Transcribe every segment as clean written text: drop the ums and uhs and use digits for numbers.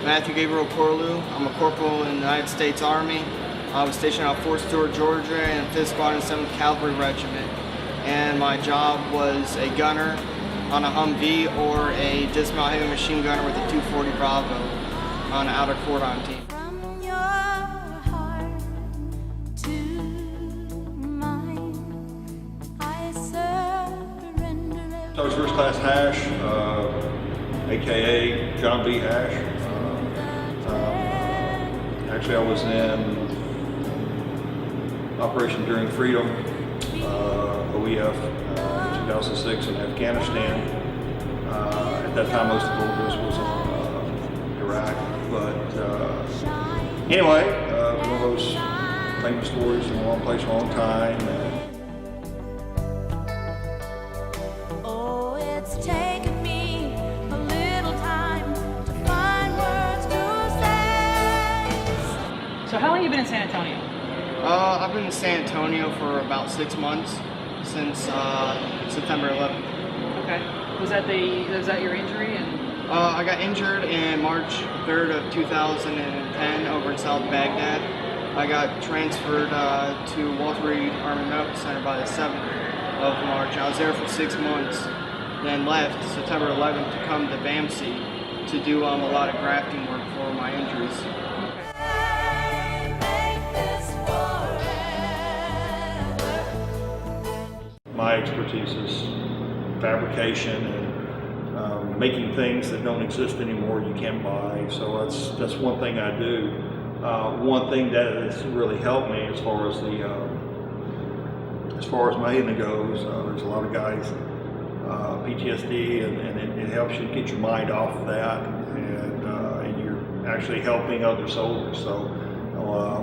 Matthew Gabriel Corlew. I'm a corporal in the United States Army. I was stationed out of Fort Stewart, Georgia, in 5th Squadron, 7th Cavalry Regiment. And my job was a gunner on a Humvee or a dismount heavy machine gunner with a 240 Bravo on an outer cordon team. I was first class hash, aka John B. Hash. Actually, I was in Operation Enduring Freedom, OEF, in 2006 in Afghanistan. At that time, most of the focus was on Iraq. But anyway, one of those famous stories in a long place, a long time. So how long have you been in San Antonio? I've been in San Antonio for about 6 months, since September 11th. Okay. Was that your injury? I got injured in March 3rd of 2010 over in South Baghdad. I got transferred to Walter Reed Army Medical Center by the 7th of March. I was there for 6 months, then left September 11th to come to BAMC to do a lot of grafting work for my injuries. My expertise is fabrication and making things that don't exist anymore you can't buy. So that's one thing I do. One thing that has really helped me as far as maintenance goes, there's a lot of guys PTSD, and it helps you get your mind off of that, and you're actually helping other soldiers. So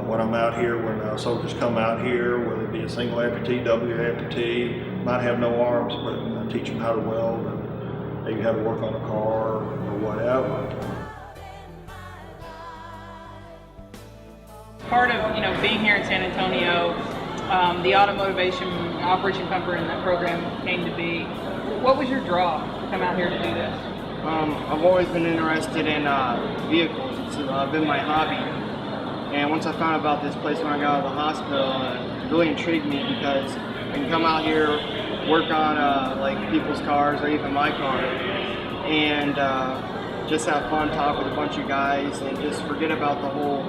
when I'm out here, when soldiers come out here, whether it be a single amputee, double amputee, might have no arms, but I teach them how to weld and maybe how to work on a car or whatever. Part of being here in San Antonio, the Automotivation Operation Pumper in that program came to be. What was your draw to come out here to do this? I've always been interested in vehicles. It's been my hobby. And once I found out about this place when I got out of the hospital, it really intrigued me because I can come out here, work on like people's cars or even my car, and just have fun, talk with a bunch of guys, and just forget about the whole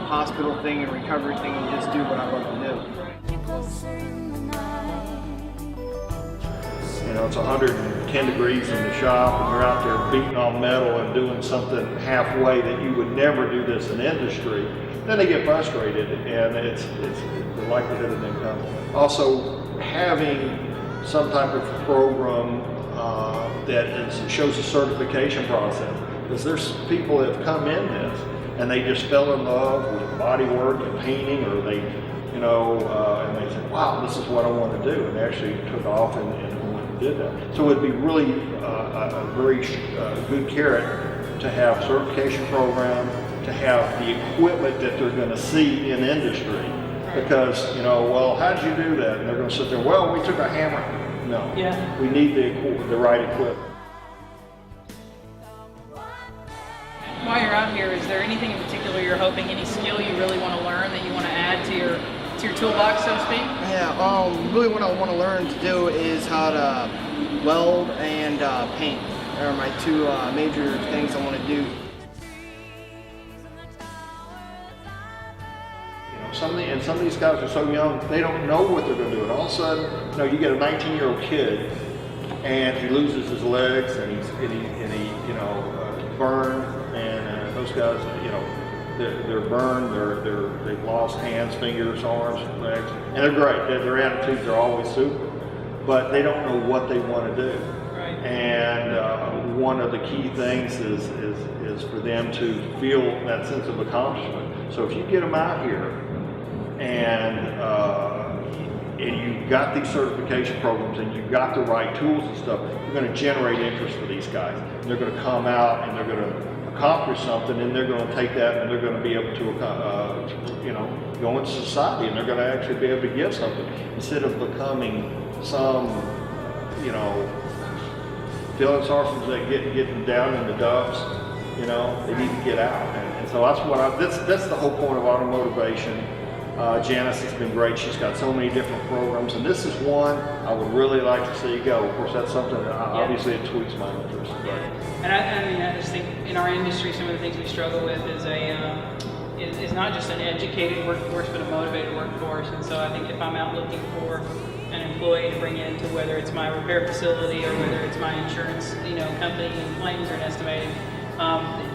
hospital thing and recovery thing and just do what I love to do. It's 110 degrees in the shop, and you're out there beating on metal and doing something halfway that you would never do this in industry. Then they get frustrated, and it's the likelihood of them coming. Also, having some type of program that shows a certification process, because there's people that have come in this and they just fell in love with body work and painting, or they, and they said, "Wow, this is what I want to do," and they actually took off and did that. So it'd be really a very good carrot to have certification program, to have the equipment that they're going to see in industry. Because, well, how did you do that? And they're going to sit there, well, we took a hammer. No, yeah. We need the right equipment. While you're out here, is there anything in particular you're hoping, any skill you really want to learn that you want to add to your toolbox, so to speak? Yeah, really what I want to learn to do is how to weld and paint. Are my two major things I want to do. Some of these guys are so young, they don't know what they're going to do. And all of a sudden, you get a 19-year-old kid, and he loses his legs, and he's burned, and those guys, they're burned, they've lost hands, fingers, arms, legs, and they're great. Their attitudes are always super, but they don't know what they want to do. Right. And one of the key things is for them to feel that sense of accomplishment. So if you get them out here, and you've got these certification programs and you've got the right tools and stuff, you're going to generate interest for these guys. And they're going to come out and they're going to accomplish something, and they're going to take that and they're going to be able to, go into society, and they're going to actually be able to give something instead of becoming some, feeling sorry for that getting down in the dumps. You know, they need to get out, and so that's what that's the whole point of Automotivation. Janice has been great. She's got so many different programs, and this is one I would really like to see go. Of course, that's something that obviously it tweaks my interest. Yeah. And I mean, I just think in our industry, some of the things we struggle with is not just an educated workforce, but a motivated workforce. And so I think if I'm out looking for an employee to bring into, whether it's my repair facility or whether it's my insurance, company and claims are estimating,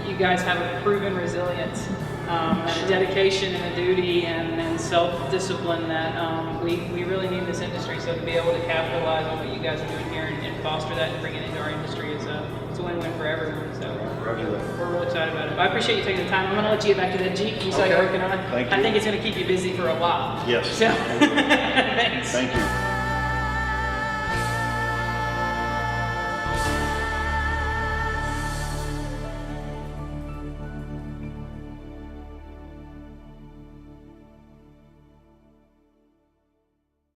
you guys have a proven resilience, and a dedication and a duty and self-discipline that we really need in this industry. So to be able to capitalize on what you guys are doing here and foster that and bring it into our industry is a win-win for everyone. So we're real excited about it. But I appreciate you taking the time. I'm going to let you get back to that Jeep you saw you're working on. Thank you. I think it's going to keep you busy for a while. Yes. So thanks. Thank you.